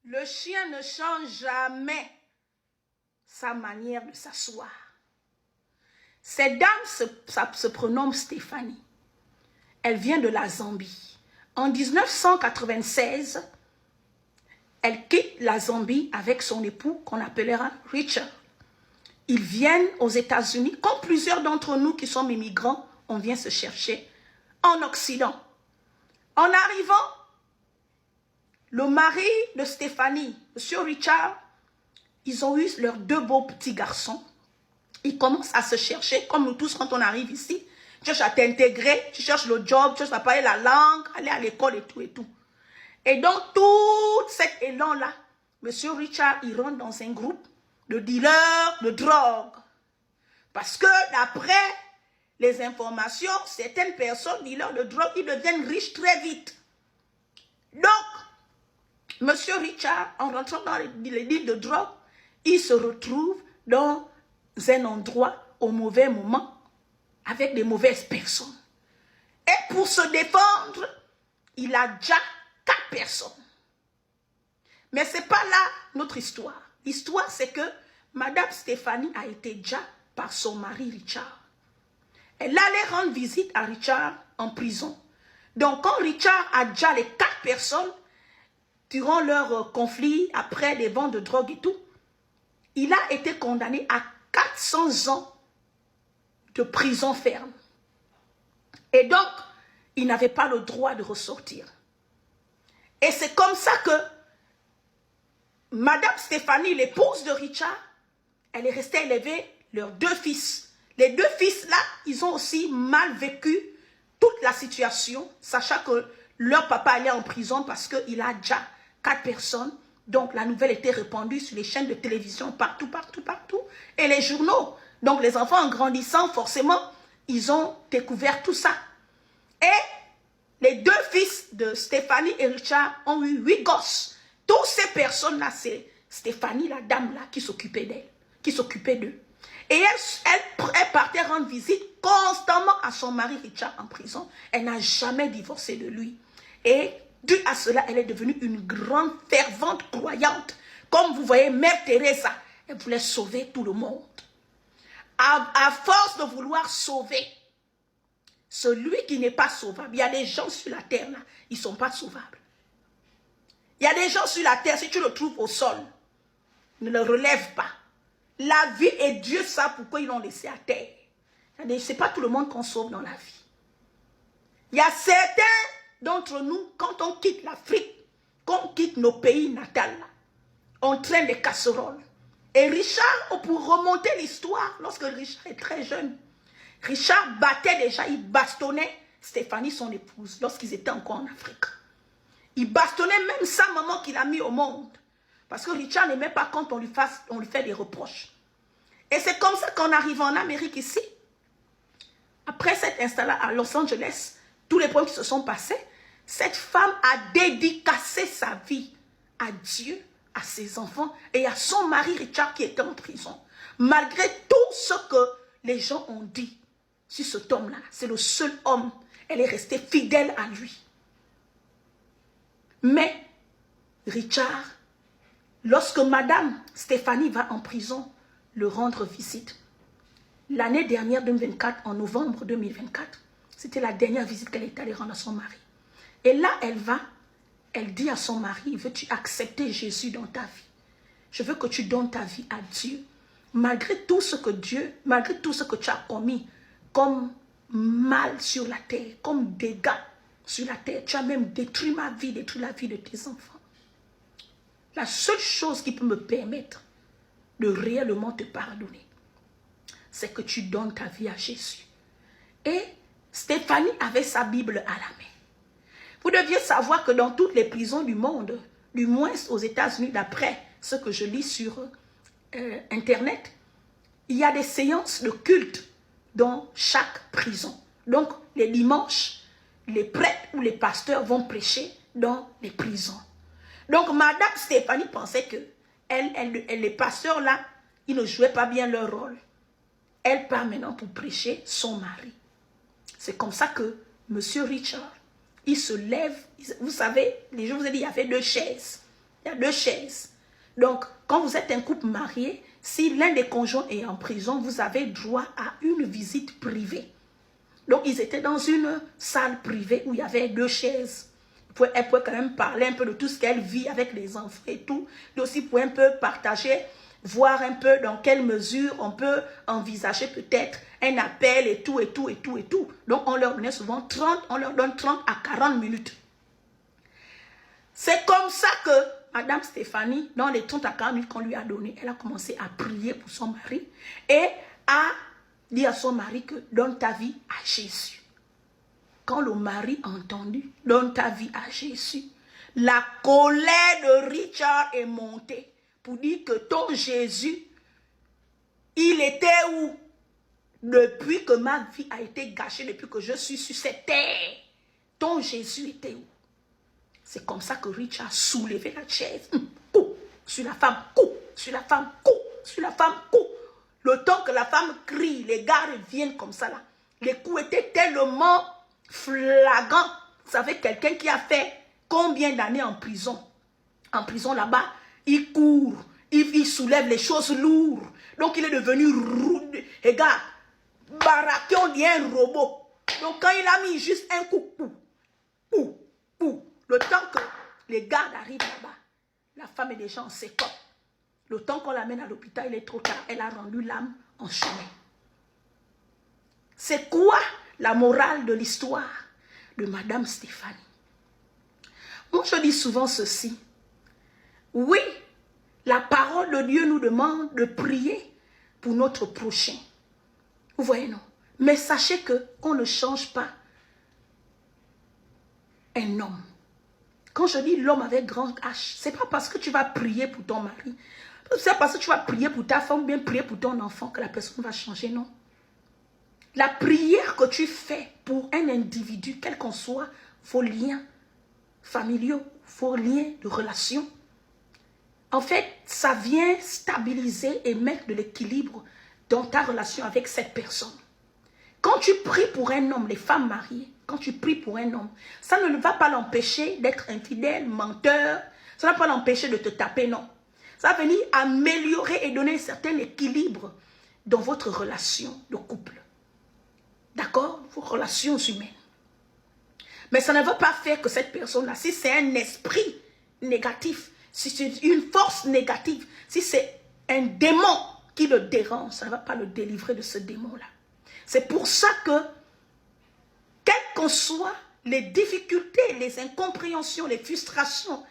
Le chien ne change jamais sa manière de s'asseoir. Cette dame se prénomme Stéphanie. Elle vient de la Zambie. En 1996, elle quitte la Zambie avec son époux qu'on appellera Richard. Ils viennent aux États-Unis, comme plusieurs d'entre nous qui sommes immigrants, on vient se chercher en Occident. En arrivant, le mari de Stéphanie, M. Richard, ils ont eu leurs deux beaux petits garçons. Ils commencent à se chercher, comme nous tous quand on arrive ici. Tu cherches à t'intégrer, tu cherches le job, tu cherches à parler la langue, aller à l'école et tout et tout. Et donc, tout cet élan-là, M. Richard, il rentre dans un groupe de dealers de drogue. Parce que d'après les informations, certaines personnes, dealers de drogue, ils deviennent riches très vite. Donc, M. Richard, en rentrant dans les deals de drogue, il se retrouve dans un endroit au mauvais moment avec des mauvaises personnes. Et pour se défendre, il a déjà 4 personnes. Mais ce n'est pas là notre histoire. L'histoire, c'est que Madame Stéphanie a été déjà par son mari Richard. Elle allait rendre visite à Richard en prison. Donc, quand Richard a déjà les 4 personnes, durant leur conflit, après les ventes de drogue et tout, il a été condamné à 400 ans de prison ferme. Et donc, il n'avait pas le droit de ressortir. Et c'est comme ça que Madame Stéphanie, l'épouse de Richard, elle est restée élever leurs 2 fils. Les 2 fils-là, ils ont aussi mal vécu toute la situation, sachant que leur papa allait en prison parce qu'il a déjà 4 personnes. Donc, la nouvelle était répandue sur les chaînes de télévision, partout, partout, partout. Et les journaux. Donc, les enfants, en grandissant, forcément, ils ont découvert tout ça. Et les 2 fils de Stéphanie et Richard ont eu 8 gosses. Toutes ces personnes-là, c'est Stéphanie, la dame-là, qui s'occupait d'elle, qui s'occupait d'eux. Et elle partait rendre visite constamment à son mari Richard en prison. Elle n'a jamais divorcé de lui. Et dû à cela, elle est devenue une grande fervente croyante. Comme vous voyez, Mère Teresa, elle voulait sauver tout le monde. À force de vouloir sauver celui qui n'est pas sauvable, il y a des gens sur la terre là, ils ne sont pas sauvables. Il y a des gens sur la terre, si tu le trouves au sol, ne le relève pas. La vie et Dieu savent pourquoi ils l'ont laissé à terre. Ce n'est pas tout le monde qu'on sauve dans la vie. Il y a certains d'entre nous, quand on quitte l'Afrique, qu'on quitte nos pays natals, on traîne des casseroles. Et Richard, pour remonter l'histoire, lorsque Richard est très jeune, Richard battait déjà, il bastonnait Stéphanie, son épouse, lorsqu'ils étaient encore en Afrique. Il bastonnait même sa maman qu'il a mis au monde. Parce que Richard n'aimait pas quand on lui fait des reproches. Et c'est comme ça qu'en arrivant en Amérique ici, après cette installation à Los Angeles, tous les problèmes qui se sont passés, cette femme a dédicacé sa vie à Dieu, à ses enfants et à son mari Richard qui était en prison. Malgré tout ce que les gens ont dit sur cet homme-là, c'est le seul homme, elle est restée fidèle à lui. Mais Richard, lorsque Madame Stéphanie va en prison le rendre visite, l'année dernière, 2024, en novembre 2024, c'était la dernière visite qu'elle est allée rendre à son mari. Et là, elle dit à son mari, veux-tu accepter Jésus dans ta vie? Je veux que tu donnes ta vie à Dieu. Malgré tout ce que tu as commis comme mal sur la terre, comme dégâts sur la terre, tu as même détruit ma vie, détruit la vie de tes enfants. La seule chose qui peut me permettre de réellement te pardonner, c'est que tu donnes ta vie à Jésus. Et Stéphanie avait sa Bible à la main. Vous deviez savoir que dans toutes les prisons du monde, du moins aux États-Unis, d'après ce que je lis sur Internet, il y a des séances de culte dans chaque prison. Donc, les dimanches, les prêtres ou les pasteurs vont prêcher dans les prisons. Donc, Madame Stéphanie pensait que les pasteurs là, ils ne jouaient pas bien leur rôle. Elle part maintenant pour prêcher son mari. C'est comme ça que M. Richard, il se lève. Vous savez, je vous ai dit, il y avait 2 chaises. Il y a 2 chaises. Donc, quand vous êtes un couple marié, si l'un des conjoints est en prison, vous avez droit à une visite privée. Donc, ils étaient dans une salle privée où il y avait 2 chaises. Elle pouvait quand même parler un peu de tout ce qu'elle vit avec les enfants et tout. Et aussi, pouvait un peu partager, voir un peu dans quelle mesure on peut envisager peut-être un appel et tout, et tout, et tout, et tout. Donc, on leur donnait souvent 30, on leur donne 30 à 40 minutes. C'est comme ça que Madame Stéphanie, dans les 30 à 40 minutes qu'on lui a donné, elle a commencé à prier pour son mari et à dire à son mari que donne ta vie à Jésus. Quand le mari a entendu, donne ta vie à Jésus, la colère de Richard est montée pour dire que ton Jésus, il était où? Depuis que ma vie a été gâchée, depuis que je suis sur cette terre, ton Jésus était où? C'est comme ça que Richard a soulevé la chaise. Coup sur la femme, coup sur la femme, coup sur la femme, coup. Le temps que la femme crie, les gars reviennent comme ça là. Les coups étaient tellement flagrants. Vous savez, quelqu'un qui a fait combien d'années en prison? En prison là-bas, il court, il soulève les choses lourdes. Donc il est devenu rude. Et gars, baraqué, on dit un robot. Donc quand il a mis juste un coup, coup, le temps que les gardes arrivent là-bas, la femme est déjà en sécope. Le temps qu'on l'amène à l'hôpital, il est trop tard. Elle a rendu l'âme en chemin. C'est quoi la morale de l'histoire de Madame Stéphanie? Moi, je dis souvent ceci. Oui, la parole de Dieu nous demande de prier pour notre prochain. Vous voyez, non? Mais sachez qu'on ne change pas un homme. Quand je dis l'homme avec grand H, ce n'est pas parce que tu vas prier pour ton mari, c'est parce que tu vas prier pour ta femme ou bien prier pour ton enfant que la personne va changer, non. La prière que tu fais pour un individu, quel qu'en soit vos liens familiaux, vos liens de relation, en fait, ça vient stabiliser et mettre de l'équilibre dans ta relation avec cette personne. Quand tu pries pour un homme, les femmes mariées, quand tu pries pour un homme, ça ne va pas l'empêcher d'être infidèle, menteur, ça ne va pas l'empêcher de te taper, non. Ça va venir améliorer et donner un certain équilibre dans votre relation de couple. D'accord? Vos relations humaines. Mais ça ne va pas faire que cette personne-là, si c'est un esprit négatif, si c'est une force négative, si c'est un démon qui le dérange, ça ne va pas le délivrer de ce démon-là. C'est pour ça que, quelles qu'en soient les difficultés, les incompréhensions, les frustrations,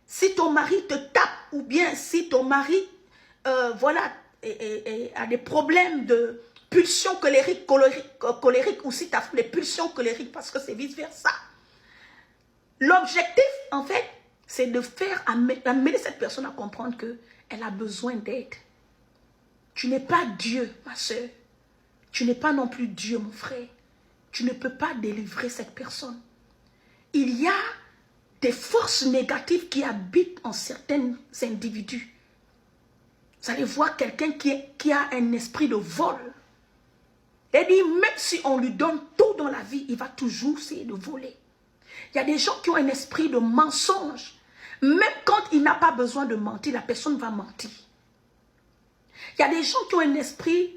si ton mari te tape ou bien si ton mari voilà, a des problèmes de pulsions colériques ou si tu as des pulsions colériques parce que c'est vice-versa. L'objectif, en fait, c'est de faire amener cette personne à comprendre qu'elle a besoin d'aide. Tu n'es pas Dieu, ma soeur. Tu n'es pas non plus Dieu, mon frère. Tu ne peux pas délivrer cette personne. Il y a des forces négatives qui habitent en certains individus. Vous allez voir quelqu'un qui a un esprit de vol. Il dit, même si on lui donne tout dans la vie, il va toujours essayer de voler. Il y a des gens qui ont un esprit de mensonge. Même quand il n'a pas besoin de mentir, la personne va mentir. Il y a des gens qui ont un esprit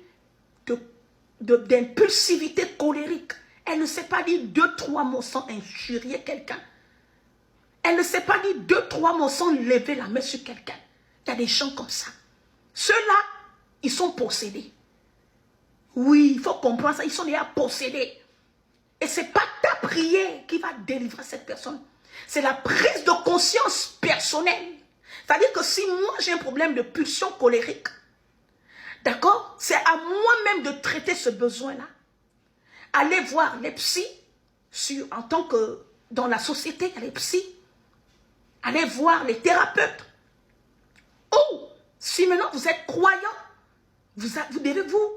d'impulsivité colérique. Elle ne sait pas dire 2-3 mots sans injurier quelqu'un. Elle ne sait pas dire 2-3 mots sans lever la main sur quelqu'un. Il y a des gens comme ça. Ceux-là, ils sont possédés. Oui, il faut comprendre ça. Ils sont déjà possédés. Et ce n'est pas ta prière qui va délivrer cette personne. C'est la prise de conscience personnelle. C'est-à-dire que si moi j'ai un problème de pulsion colérique, d'accord, c'est à moi-même de traiter ce besoin-là. Allez voir les psys, en tant que dans la société, il y a les psys. Allez voir les thérapeutes. Oh, si maintenant vous êtes croyant, vous devez vous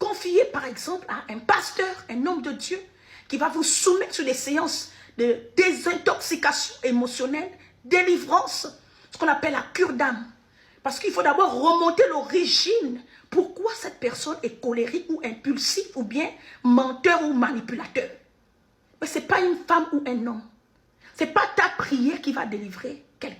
confier par exemple à un pasteur, un homme de Dieu, qui va vous soumettre sur des séances de désintoxication émotionnelle, délivrance, ce qu'on appelle la cure d'âme. Parce qu'il faut d'abord remonter l'origine. Pourquoi cette personne est colérique ou impulsif ou bien menteur ou manipulateur? Mais ce n'est pas une femme ou un homme. Ce n'est pas ta prière qui va délivrer quelqu'un.